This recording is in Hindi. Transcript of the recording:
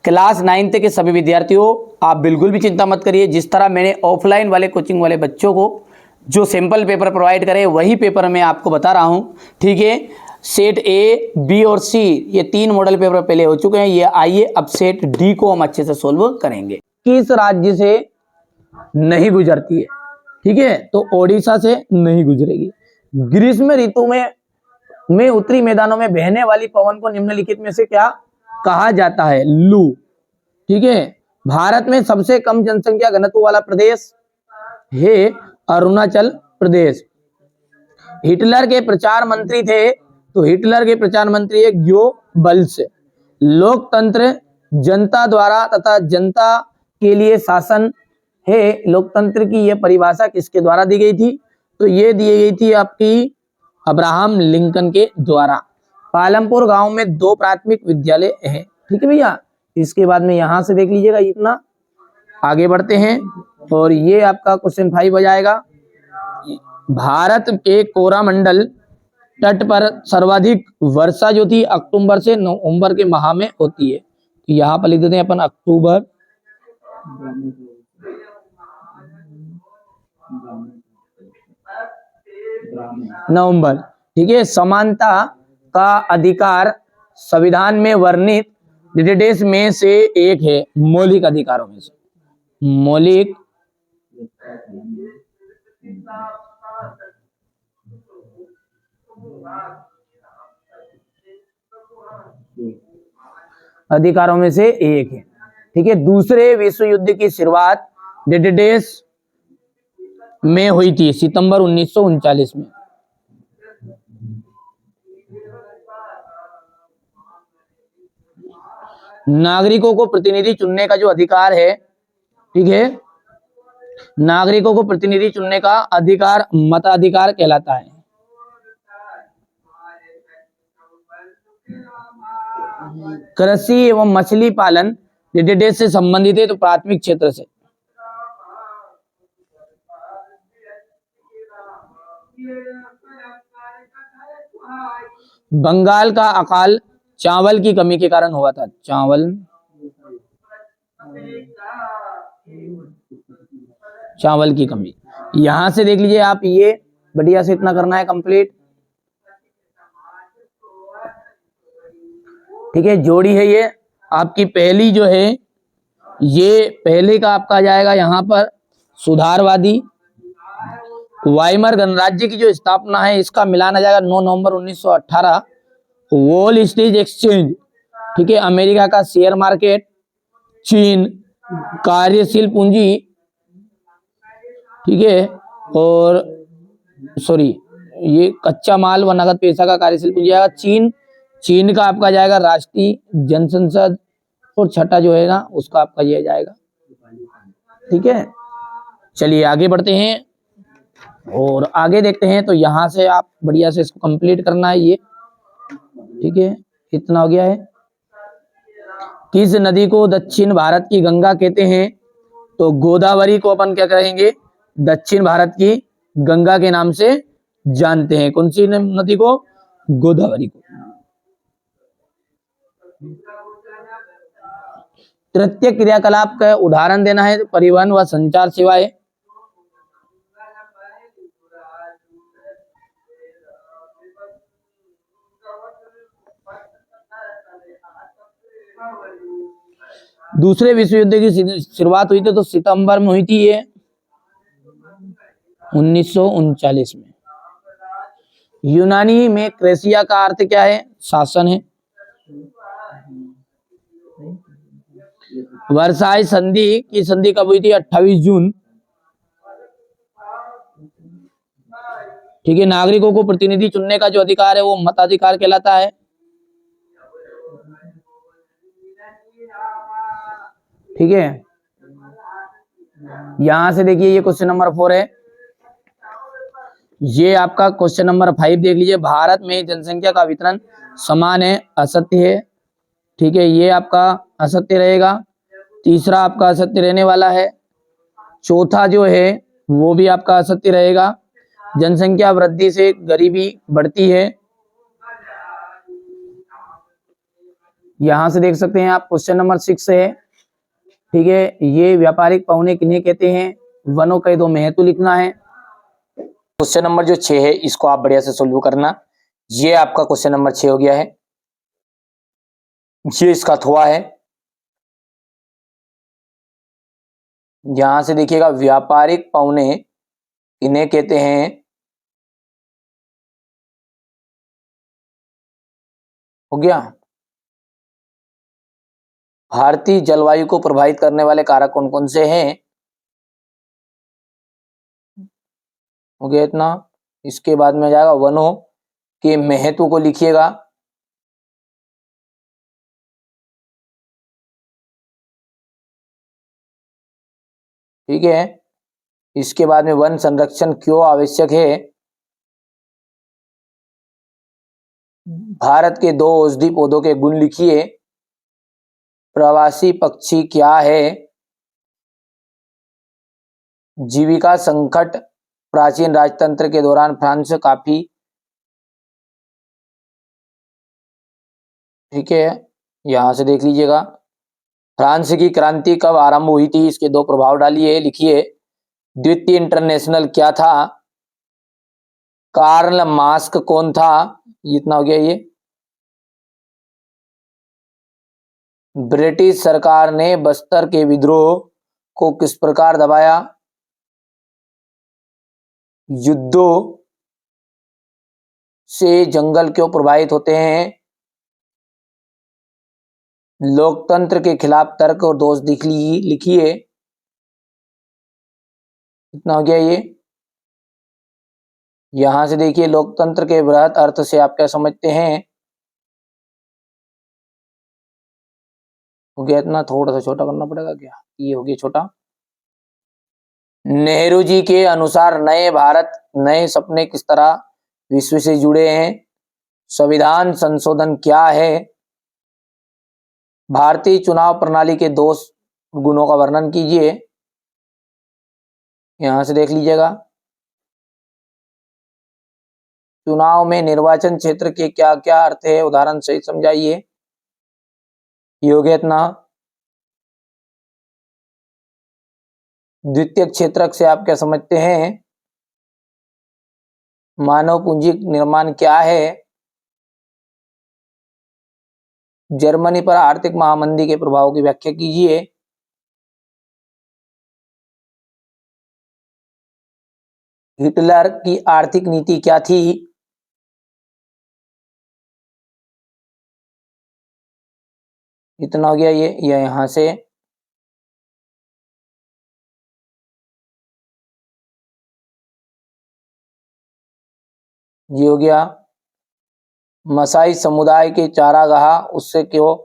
क्लास 9 के सभी विद्यार्थियों, आप बिल्कुल भी चिंता मत करिए। जिस तरह मैंने ऑफलाइन वाले कोचिंग वाले बच्चों को जो सैंपल पेपर प्रोवाइड करे वही पेपर मैं आपको बता रहा हूँ। ठीक है, सेट ए, बी और सी ये 3 मॉडल पेपर पहले हो चुके हैं। ये आइए अब सेट डी को हम अच्छे से सोल्व करेंगे। किस राज्य से नहीं गुजरती है? ठीक है, तो ओडिशा से नहीं गुजरेगी। ग्रीष्म ऋतु में उत्तरी मैदानों में बहने वाली पवन को निम्नलिखित में से क्या कहा जाता है? लू। ठीक है, भारत में सबसे कम जनसंख्या घनत्व वाला प्रदेश है अरुणाचल प्रदेश। हिटलर के प्रचार मंत्री थे, तो हिटलर के प्रचार मंत्री है गोबल्स। लोकतंत्र जनता द्वारा तथा जनता के लिए शासन है। लोकतंत्र की यह परिभाषा किसके द्वारा दी गई थी? तो ये दी गई थी आपकी अब्राहम लिंकन के द्वारा। पालमपुर गांव में 2 प्राथमिक विद्यालय है। ठीक है भैया, इसके बाद में यहां से देख लीजिएगा। इतना आगे बढ़ते हैं और ये आपका क्वेश्चन 5 हो जाएगा। भारत के कोरामंडल तट पर सर्वाधिक वर्षा जो थी अक्टूबर से नवंबर के माह में होती है। तो यहाँ पर लिख देते हैं अपन अक्टूबर नवंबर। ठीक है, समानता का अधिकार संविधान में वर्णित देश में से एक है। मौलिक अधिकारों में से मौलिक अधिकारों में से एक है। ठीक है, दूसरे विश्व युद्ध की शुरुआत देश में हुई थी सितंबर 1939 में। नागरिकों को प्रतिनिधि चुनने का जो अधिकार है, ठीक है, नागरिकों को प्रतिनिधि चुनने का अधिकार मताधिकार कहलाता है। कृषि एवं मछली पालन देश से संबंधित है, तो प्राथमिक क्षेत्र से। बंगाल का अकाल चावल की कमी के कारण हुआ था। चावल की कमी। यहां से देख लीजिए आप, ये बढ़िया से इतना करना है कंप्लीट। ठीक है, जोड़ी है ये आपकी पहली जो है, ये पहले का आपका आ जाएगा यहाँ पर सुधारवादी। वाइमर गणराज्य की जो स्थापना है इसका मिलान आ जाएगा 9 नवंबर 1918। वॉल स्ट्रीट एक्सचेंज, ठीक है, अमेरिका का शेयर मार्केट। चीन कार्यशील पूंजी, ठीक है, और सॉरी ये कच्चा माल व नगद पैसा का कार्यशील पूंजी आएगा। चीन का आपका जाएगा राष्ट्रीय जनसंसद, और छठा जो है ना उसका आपका ये जाएगा। ठीक है, चलिए आगे बढ़ते हैं और आगे देखते हैं। तो यहां से आप बढ़िया से इसको कंप्लीट करना है ये। ठीक है, इतना हो गया है। किस नदी को दक्षिण भारत की गंगा कहते हैं? तो गोदावरी को अपन क्या कहेंगे? दक्षिण भारत की गंगा के नाम से जानते हैं। कौन सी नदी को? गोदावरी को। तृतीय क्रियाकलाप का उदाहरण देना है, तो परिवहन व संचार सेवाएं। दूसरे विश्व युद्ध की शुरुआत हुई थी तो सितंबर में हुई थी ये 1939 में। यूनानी में क्रेसिया का अर्थ क्या है? शासन है। वर्साई संधि की संधि कब हुई थी? 28 जून। ठीक है, नागरिकों को प्रतिनिधि चुनने का जो अधिकार है वो मताधिकार कहलाता है। ठीक है, यहां से देखिए ये क्वेश्चन नंबर 4 है। ये आपका क्वेश्चन नंबर 5 देख लीजिए। भारत में जनसंख्या का वितरण समान है, असत्य है। ठीक है, ये आपका असत्य रहेगा। तीसरा आपका असत्य रहने वाला है। चौथा जो है वो भी आपका असत्य रहेगा। जनसंख्या वृद्धि से गरीबी बढ़ती है। यहां से देख सकते हैं आप क्वेश्चन नंबर 6 है, ठीक है। ये व्यापारिक पौने किन्हें कहते हैं, वनों के दो महत्व लिखना है। क्वेश्चन नंबर जो 6 है इसको आप बढ़िया से सोल्व करना। ये आपका क्वेश्चन नंबर 6 हो गया है, ये इसका थोआ है। यहां से देखिएगा व्यापारिक पौने इन्हें कहते हैं, हो गया। भारतीय जलवायु को प्रभावित करने वाले कारक कौन कौन से हैं, हो गया इतना। इसके बाद में जाएगा वनों के महत्व को लिखिएगा। ठीक है, इसके बाद में वन संरक्षण क्यों आवश्यक है, भारत के दो औषधि पौधों के गुण लिखिए, प्रवासी पक्षी क्या है, जीविका संकट प्राचीन राजतंत्र के दौरान फ्रांस काफी, ठीक है। यहां से देख लीजिएगा फ्रांस की क्रांति कब आरंभ हुई थी, इसके दो प्रभाव डालिए, लिखिए। द्वितीय इंटरनेशनल क्या था, कार्ल मार्क्स कौन था, इतना हो गया ये। ब्रिटिश सरकार ने बस्तर के विद्रोह को किस प्रकार दबाया, युद्धों से जंगल क्यों प्रभावित होते हैं, लोकतंत्र के खिलाफ तर्क और दोष लिखिए। इतना हो गया ये। यहां से देखिए लोकतंत्र के बृहत अर्थ से आप क्या समझते हैं, हो गया इतना। थोड़ा सा छोटा करना पड़ेगा क्या, ये हो गया छोटा। नेहरू जी के अनुसार नए भारत नए सपने किस तरह विश्व से जुड़े हैं, संविधान संशोधन क्या है, भारतीय चुनाव प्रणाली के दोष गुणों का वर्णन कीजिए। यहां से देख लीजिएगा चुनाव में निर्वाचन क्षेत्र के क्या क्या अर्थ है, उदाहरण सहित समझाइए। योग्य इतना। द्वितीय क्षेत्रक से आप क्या समझते हैं, मानव पूंजी निर्माण क्या है, जर्मनी पर आर्थिक महामंदी के प्रभाव की व्याख्या कीजिए। हिटलर की आर्थिक नीति क्या थी, इतना हो गया ये यहां से। ये हो गया। मसाई समुदाय के चारागाह उससे क्यों